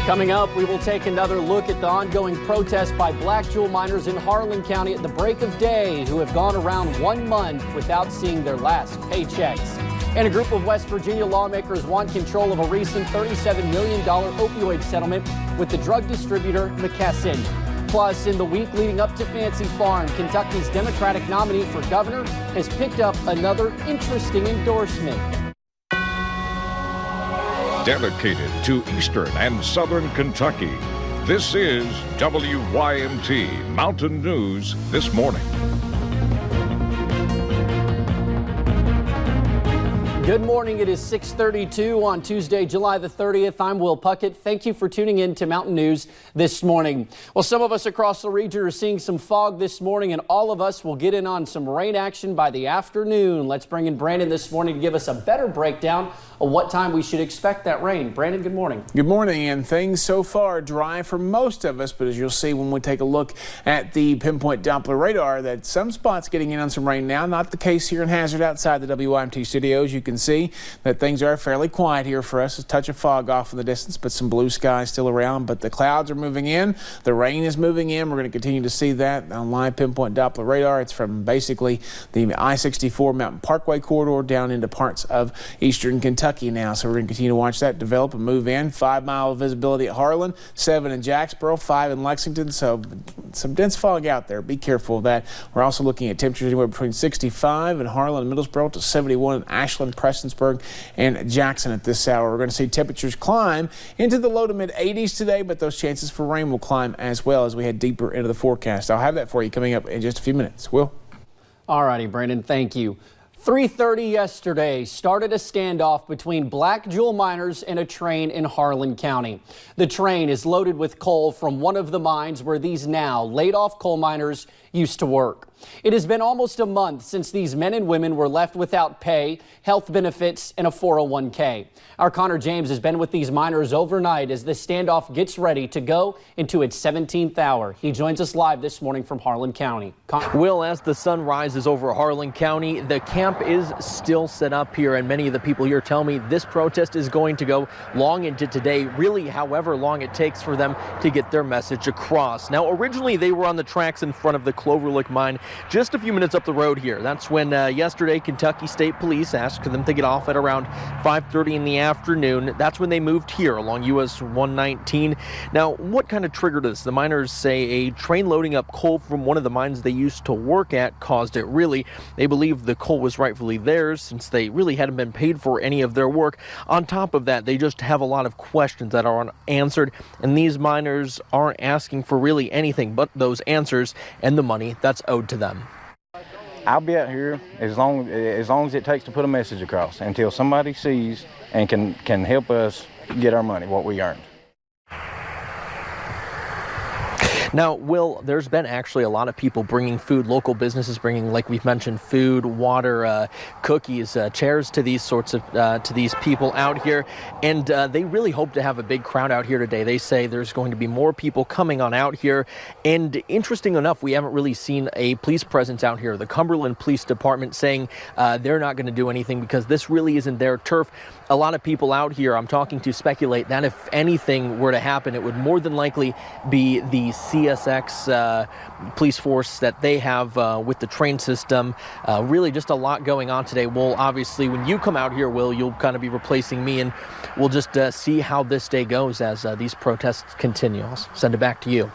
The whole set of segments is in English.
Coming up, we will take another look at the ongoing protest by black jewel miners in Harlan County at the break of day who have gone around 1 month without seeing their last paychecks. And a group of West Virginia lawmakers want control of a recent $37 million opioid settlement with the drug distributor McKesson. Plus, in the week leading up to Fancy Farm, Kentucky's Democratic nominee for governor has picked up another interesting endorsement. Dedicated to Eastern and Southern Kentucky, this is WYMT Mountain News This Morning. Good morning. It is 6:32 on Tuesday, July the 30th. I'm Will Puckett. Thank you for tuning in to Mountain News this morning. Well, some of us across the region are seeing some fog this morning, and all of us will get in on some rain action by the afternoon. Let's bring in Brandon this morning to give us a better breakdown of what time we should expect that rain. Brandon, good morning. Good morning, and things so far dry for most of us, but as you'll see when we take a look at the pinpoint Doppler radar, that some spots getting in on some rain now. Not the case here in Hazard outside the WYMT studios. You can see that things are fairly quiet here for us. A touch of fog off in the distance, but some blue skies still around. But the clouds are moving in. The rain is moving in. We're going to continue to see that on live pinpoint Doppler radar. It's from basically the I-64 Mountain Parkway corridor down into parts of eastern Kentucky now. So we're going to continue to watch that develop and move in. 5 mile visibility at Harlan, 7 in Jacksboro, 5 in Lexington. So some dense fog out there. Be careful of that. We're also looking at temperatures anywhere between 65 in Harlan and Middlesboro to 71 in Ashland, Prestonsburg, and Jackson at this hour. We're going to see temperatures climb into the low to mid 80s today, but those chances for rain will climb as well as we head deeper into the forecast. I'll have that for you coming up in just a few minutes. Will? All righty, Brandon, thank you. 3:30 yesterday started a standoff between black jewel miners and a train in Harlan County. The train is loaded with coal from one of the mines where these now laid-off coal miners used to work. It has been almost a month since these men and women were left without pay, health benefits, and a 401k. Our Connor James has been with these miners overnight as the standoff gets ready to go into its 17th hour. He joins us live this morning from Harlan County. Will, as the sun rises over Harlan County, the camp is still set up here, and many of the people here tell me this protest is going to go long into today, really however long it takes for them to get their message across. Now, originally they were on the tracks in front of the Cloverlick mine just a few minutes up the road here. That's when yesterday Kentucky State Police asked them to get off at around 5:30 in the afternoon. That's when they moved here along US 119. Now, what kind of triggered this? The miners say a train loading up coal from one of the mines they used to work at caused it, really. They believe the coal was rightfully theirs since they really hadn't been paid for any of their work. On top of that, they just have a lot of questions that are unanswered, and these miners aren't asking for really anything but those answers and the money that's owed to them. I'll be out here as long as it takes to put a message across until somebody sees and can help us get our money, what we earned. Now, Will, there's been actually a lot of people bringing food, local businesses bringing, like we've mentioned, food, water, cookies, chairs to these sorts of, to these people out here. And they really hope to have a big crowd out here today. They say there's going to be more people coming on out here. And interesting enough, we haven't really seen a police presence out here. The Cumberland Police Department saying they're not going to do anything because this really isn't their turf. A lot of people out here I'm talking to speculate that if anything were to happen, it would more than likely be the CSX police force that they have with the train system. Really just a lot going on today. Well, obviously, when you come out here, Will, you'll kind of be replacing me, and we'll just see how this day goes as these protests continue. I'll send it back to you.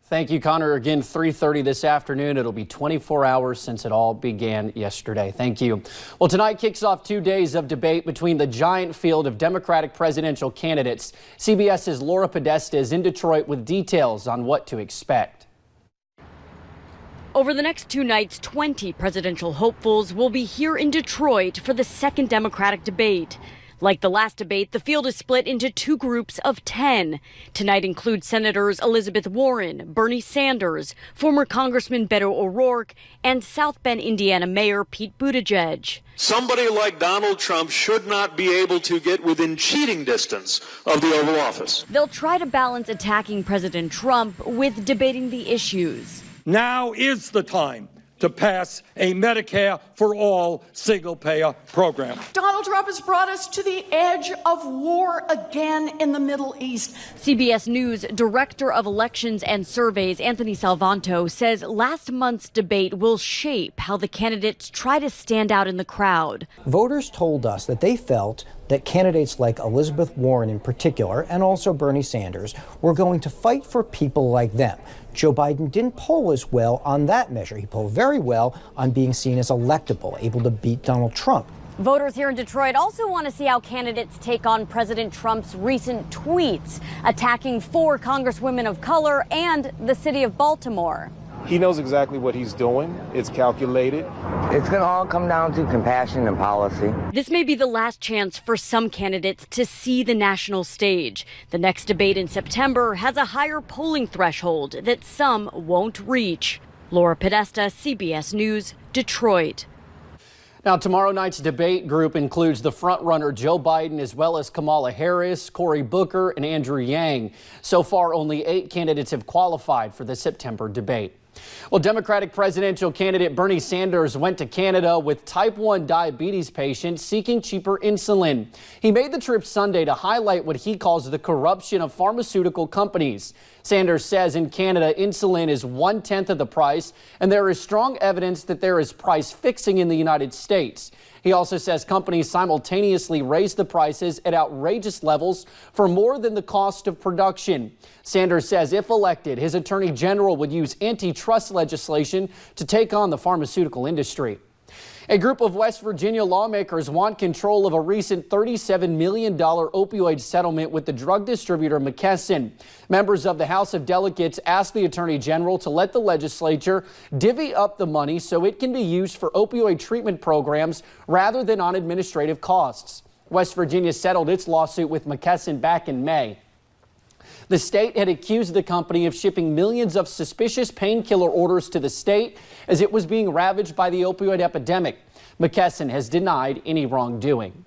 Thank you, Connor. Again, 3:30 this afternoon. It'll be 24 hours since it all began yesterday. Thank you. Well, tonight kicks off 2 days of debate between the giant field of Democratic presidential candidates. CBS's Laura Podesta is in Detroit with details on what to expect. Over the next 2 nights, 20 presidential hopefuls will be here in Detroit for the second Democratic debate. Like the last debate, the field is split into 2 groups of 10. Tonight includes Senators Elizabeth Warren, Bernie Sanders, former Congressman Beto O'Rourke, and South Bend, Indiana Mayor Pete Buttigieg. Somebody like Donald Trump should not be able to get within cheating distance of the Oval Office. They'll try to balance attacking President Trump with debating the issues. Now is the time to pass a Medicare for all single-payer program. Donald Trump has brought us to the edge of war again in the Middle East. CBS News Director of Elections and Surveys Anthony Salvanto says last month's debate will shape how the candidates try to stand out in the crowd. Voters told us that they felt that candidates like Elizabeth Warren in particular, and also Bernie Sanders, were going to fight for people like them. Joe Biden didn't poll as well on that measure. He polled very well on being seen as electable, able to beat Donald Trump. Voters here in Detroit also want to see how candidates take on President Trump's recent tweets, attacking 4 congresswomen of color and the city of Baltimore. He knows exactly what he's doing. It's calculated. It's going to all come down to compassion and policy. This may be the last chance for some candidates to see the national stage. The next debate in September has a higher polling threshold that some won't reach. Laura Podesta, CBS News, Detroit. Now, tomorrow night's debate group includes the frontrunner Joe Biden, as well as Kamala Harris, Cory Booker, and Andrew Yang. So far, only 8 candidates have qualified for the September debate. Well, Democratic presidential candidate Bernie Sanders went to Canada with type 1 diabetes patients seeking cheaper insulin. He made the trip Sunday to highlight what he calls the corruption of pharmaceutical companies. Sanders says in Canada, insulin is 1/10 of the price, and there is strong evidence that there is price fixing in the United States. He also says companies simultaneously raise the prices at outrageous levels for more than the cost of production. Sanders says if elected, his attorney general would use antitrust legislation to take on the pharmaceutical industry. A group of West Virginia lawmakers want control of a recent $37 million opioid settlement with the drug distributor McKesson. Members of the House of Delegates asked the Attorney General to let the legislature divvy up the money so it can be used for opioid treatment programs rather than on administrative costs. West Virginia settled its lawsuit with McKesson back in May. The state had accused the company of shipping millions of suspicious painkiller orders to the state as it was being ravaged by the opioid epidemic. McKesson has denied any wrongdoing.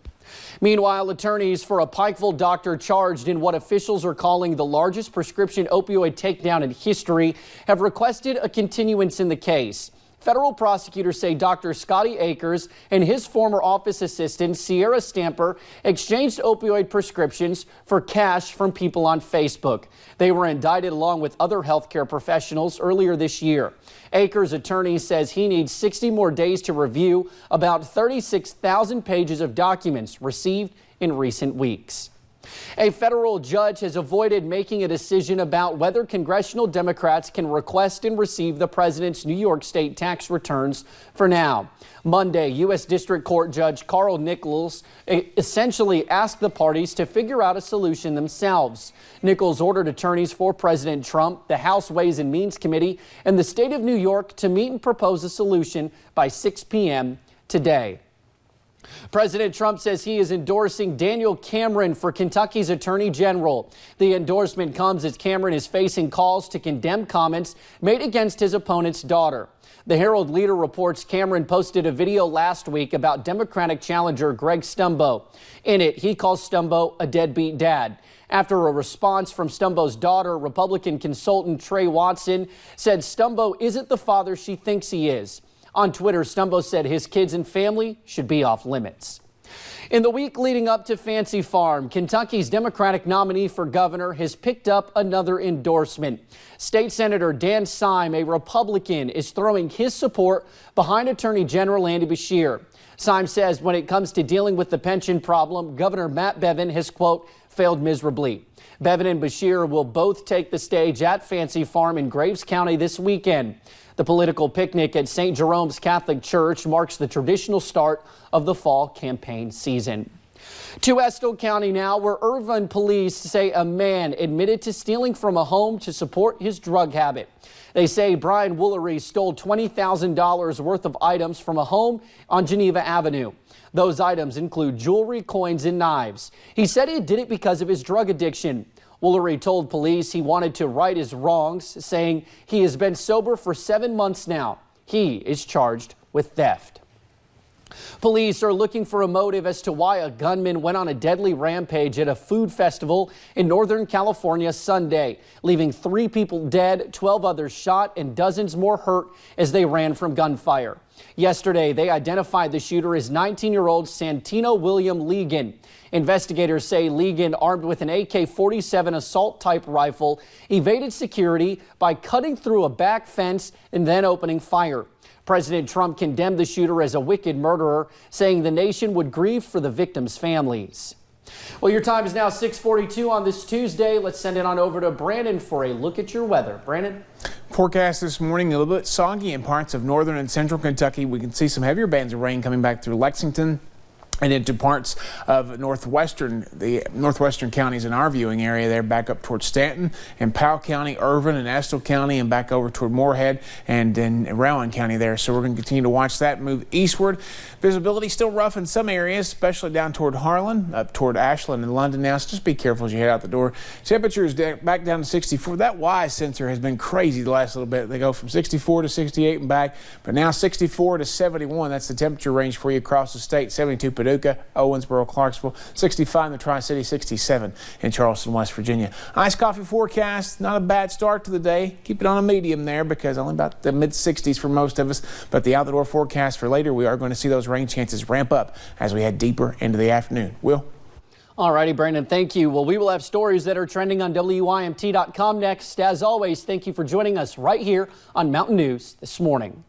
Meanwhile, attorneys for a Pikeville doctor charged in what officials are calling the largest prescription opioid takedown in history have requested a continuance in the case. Federal prosecutors say Dr. Scotty Akers and his former office assistant, Sierra Stamper, exchanged opioid prescriptions for cash from people on Facebook. They were indicted along with other healthcare professionals earlier this year. Akers' attorney says he needs 60 more days to review about 36,000 pages of documents received in recent weeks. A federal judge has avoided making a decision about whether congressional Democrats can request and receive the president's New York state tax returns for now. Monday, U.S. District Court Judge Carl Nichols essentially asked the parties to figure out a solution themselves. Nichols ordered attorneys for President Trump, the House Ways and Means Committee, and the state of New York to meet and propose a solution by 6 p.m. today. President Trump says he is endorsing Daniel Cameron for Kentucky's Attorney General. The endorsement comes as Cameron is facing calls to condemn comments made against his opponent's daughter. The Herald Leader reports Cameron posted a video last week about Democratic challenger Greg Stumbo. In it, he calls Stumbo a deadbeat dad. After a response from Stumbo's daughter, Republican consultant Trey Watson said Stumbo isn't the father she thinks he is. On Twitter, Stumbo said his kids and family should be off limits. In the week leading up to Fancy Farm, Kentucky's Democratic nominee for governor has picked up another endorsement. State Senator Dan Syme, a Republican, is throwing his support behind Attorney General Andy Beshear. Syme says when it comes to dealing with the pension problem, Governor Matt Bevin has, quote, failed miserably. Bevin and Beshear will both take the stage at Fancy Farm in Graves County this weekend. The political picnic at St. Jerome's Catholic Church marks the traditional start of the fall campaign season. To Estill County now, where Irvine police say a man admitted to stealing from a home to support his drug habit. They say Brian Woolery stole $20,000 worth of items from a home on Geneva Avenue. Those items include jewelry, coins, and knives. He said he did it because of his drug addiction. Woolery told police he wanted to right his wrongs, saying he has been sober for 7 months now. He is charged with theft. Police are looking for a motive as to why a gunman went on a deadly rampage at a food festival in Northern California Sunday, leaving 3 people dead, 12 others shot, and dozens more hurt as they ran from gunfire. Yesterday, they identified the shooter as 19-year-old Santino William Legan. Investigators say Legan, armed with an AK-47 assault-type rifle, evaded security by cutting through a back fence and then opening fire. President Trump condemned the shooter as a wicked murderer, saying the nation would grieve for the victims' families. Well, your time is now 6:42 on this Tuesday. Let's send it on over to Brandon for a look at your weather. Brandon? Forecast this morning, a little bit soggy in parts of northern and central Kentucky. We can see some heavier bands of rain coming back through Lexington and into parts of the northwestern counties in our viewing area there, back up towards Stanton and Powell County, Irvin and Estill County, and back over toward Moorhead and in Rowan County there. So we're going to continue to watch that move eastward. Visibility still rough in some areas, especially down toward Harlan, up toward Ashland and London now. So just be careful as you head out the door. Temperature is back down to 64. That Y sensor has been crazy the last little bit. They go from 64 to 68 and back, but now 64 to 71. That's the temperature range for you across the state. 72 Paducah, Owensboro, Clarksville, 65 in the Tri-City, 67 in Charleston, West Virginia. Iced coffee forecast, not a bad start to the day. Keep it on a medium there because only about the mid-60s for most of us. But the out-the-door forecast for later, we are going to see those rain chances ramp up as we head deeper into the afternoon. Will? All righty, Brandon, thank you. Well, we will have stories that are trending on WYMT.com next. As always, thank you for joining us right here on Mountain News this morning.